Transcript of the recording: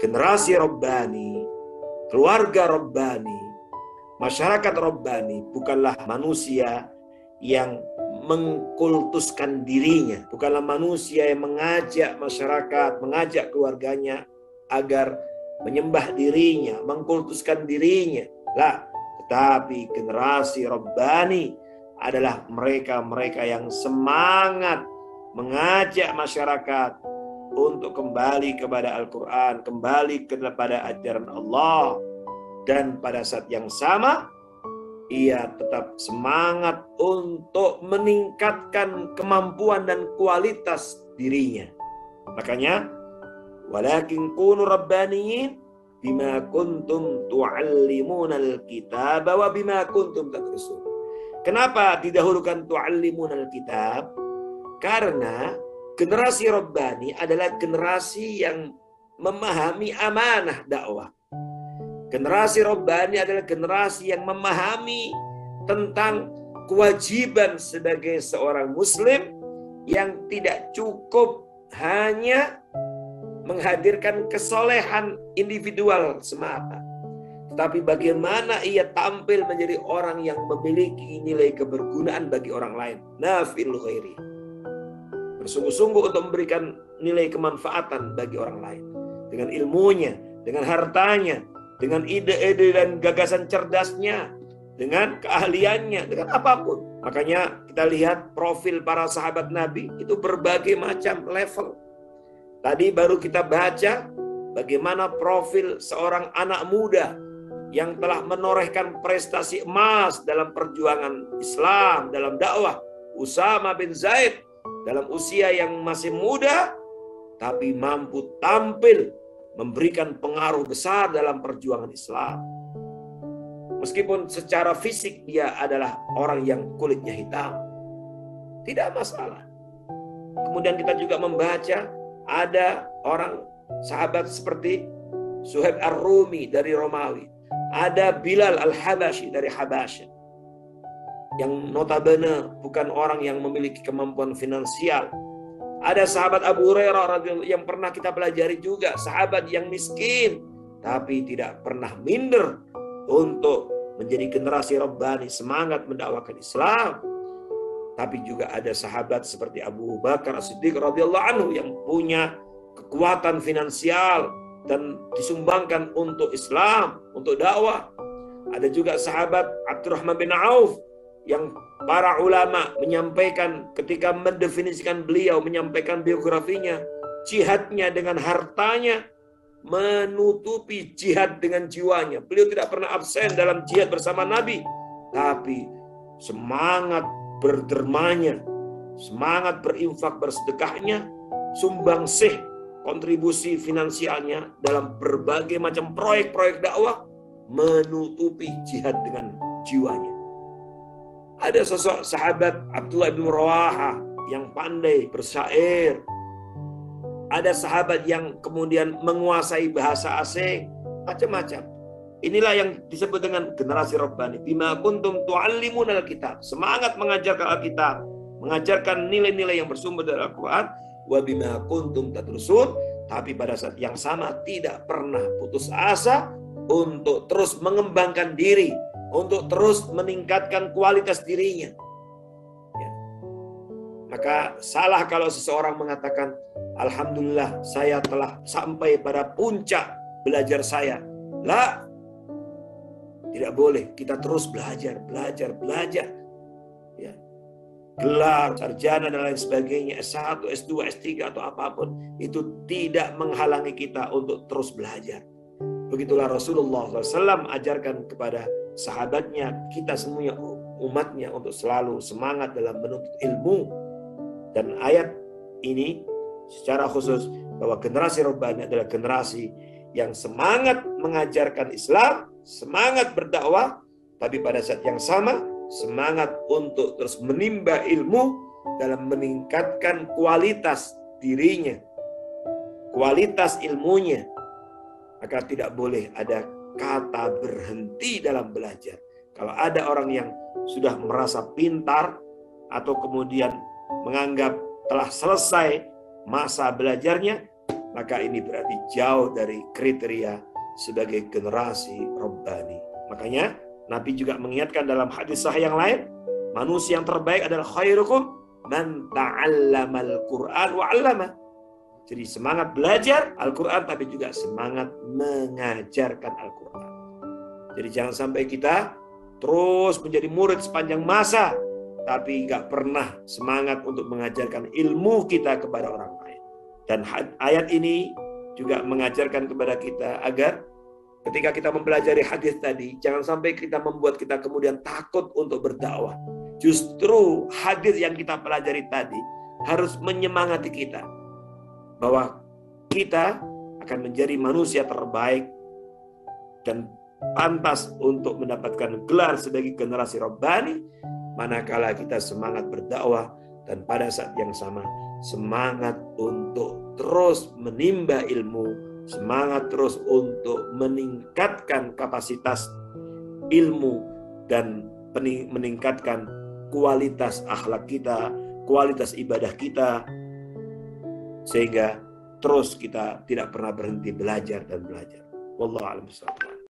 generasi Rabbani, keluarga Rabbani, masyarakat Rabbani bukanlah manusia yang mengkultuskan dirinya, bukanlah manusia yang mengajak masyarakat, mengajak keluarganya agar menyembah dirinya, mengkultuskan dirinya. Lah, tetapi generasi Rabbani adalah mereka-mereka yang semangat mengajak masyarakat untuk kembali kepada Al-Quran, kembali kepada ajaran Allah. Dan pada saat yang sama, ia tetap semangat untuk meningkatkan kemampuan dan kualitas dirinya. Makanya, walakin kunu rabbaniyin bima kuntum tu'allimunal kitaba wa bima kuntum tadrusun. Kenapa didahulukan tu'allimunal kitab? Karena generasi Rabbani adalah generasi yang memahami amanah dakwah. Generasi Rabbani adalah generasi yang memahami tentang kewajiban sebagai seorang muslim yang tidak cukup hanya menghadirkan kesolehan individual semata, tetapi bagaimana ia tampil menjadi orang yang memiliki nilai kebergunaan bagi orang lain. Nafil ghairi. Bersungguh-sungguh untuk memberikan nilai kemanfaatan bagi orang lain. Dengan ilmunya, dengan hartanya, dengan ide-ide dan gagasan cerdasnya, dengan keahliannya, dengan apapun. Makanya kita lihat profil para sahabat Nabi itu berbagai macam level. Tadi baru kita baca bagaimana profil seorang anak muda yang telah menorehkan prestasi emas dalam perjuangan Islam, dalam dakwah. Usama bin Zaid dalam usia yang masih muda, tapi mampu tampil memberikan pengaruh besar dalam perjuangan Islam. Meskipun secara fisik dia adalah orang yang kulitnya hitam, tidak masalah. Kemudian kita juga membaca ada orang sahabat seperti Suhaib Ar-Rumi dari Romawi, ada Bilal Al-Habashi dari Habasyah, yang notabene bukan orang yang memiliki kemampuan finansial. Ada sahabat Abu Hurairah radhiyallahu yang pernah kita pelajari juga, sahabat yang miskin tapi tidak pernah minder untuk menjadi generasi Rabbani, semangat mendakwakan Islam. Tapi juga ada sahabat seperti Abu Bakar As-Siddiq radhiyallahu anhu yang punya kekuatan finansial dan disumbangkan untuk Islam, untuk dakwah. Ada juga sahabat Abdurrahman bin Auf yang para ulama menyampaikan ketika mendefinisikan beliau, menyampaikan biografinya, jihadnya dengan hartanya menutupi jihad dengan jiwanya. Beliau tidak pernah absen dalam jihad bersama Nabi, tapi semangat berdermanya, semangat berinfak bersedekahnya, sumbangsih kontribusi finansialnya dalam berbagai macam proyek-proyek dakwah menutupi jihad dengan jiwanya. Ada sosok sahabat Abdullah bin Rawaha yang pandai bersyair. Ada sahabat yang kemudian menguasai bahasa asing, macam-macam. Inilah yang disebut dengan generasi Rabbani. Bima kuntum tu'allimunal kitab. Semangat mengajarkan Alkitab, mengajarkan nilai-nilai yang bersumber dari Al-Quran. Wa bima kuntum tadrusun. Tapi pada saat yang sama tidak pernah putus asa untuk terus mengembangkan diri, untuk terus meningkatkan kualitas dirinya. Ya. Maka salah kalau seseorang mengatakan, alhamdulillah saya telah sampai pada puncak belajar saya. Lah, tidak boleh. Kita terus belajar. Ya. Gelar, sarjana dan lain sebagainya, S1, S2, S3 atau apapun, itu tidak menghalangi kita untuk terus belajar. Begitulah Rasulullah SAW ajarkan kepada sahabatnya, kita semuanya umatnya untuk selalu semangat dalam menuntut ilmu. Dan ayat ini secara khusus bahwa generasi Rabbani adalah generasi yang semangat mengajarkan Islam, semangat berdakwah, tapi pada saat yang sama semangat untuk terus menimba ilmu dalam meningkatkan kualitas dirinya, kualitas ilmunya. Maka tidak boleh ada kata berhenti dalam belajar. Kalau ada orang yang sudah merasa pintar atau kemudian menganggap telah selesai masa belajarnya, maka ini berarti jauh dari kriteria sebagai generasi Rabbani. Makanya Nabi juga mengingatkan dalam hadis sahih yang lain, manusia yang terbaik adalah khairukum man ta'allamal Qur'an wa 'allama. Jadi semangat belajar Al-Quran, tapi juga semangat mengajarkan Al-Quran. Jadi jangan sampai kita terus menjadi murid sepanjang masa, tapi nggak pernah semangat untuk mengajarkan ilmu kita kepada orang lain. Dan ayat ini juga mengajarkan kepada kita agar ketika kita mempelajari hadis tadi, jangan sampai kita membuat kita kemudian takut untuk berdakwah. Justru hadis yang kita pelajari tadi harus menyemangati kita bahwa kita akan menjadi manusia terbaik dan pantas untuk mendapatkan gelar sebagai generasi Rabbani manakala kita semangat berdakwah dan pada saat yang sama semangat untuk terus menimba ilmu, semangat terus untuk meningkatkan kapasitas ilmu dan meningkatkan kualitas akhlak kita, kualitas ibadah kita, sehingga terus kita tidak pernah berhenti belajar dan belajar. Wallahu a'lam bishawab.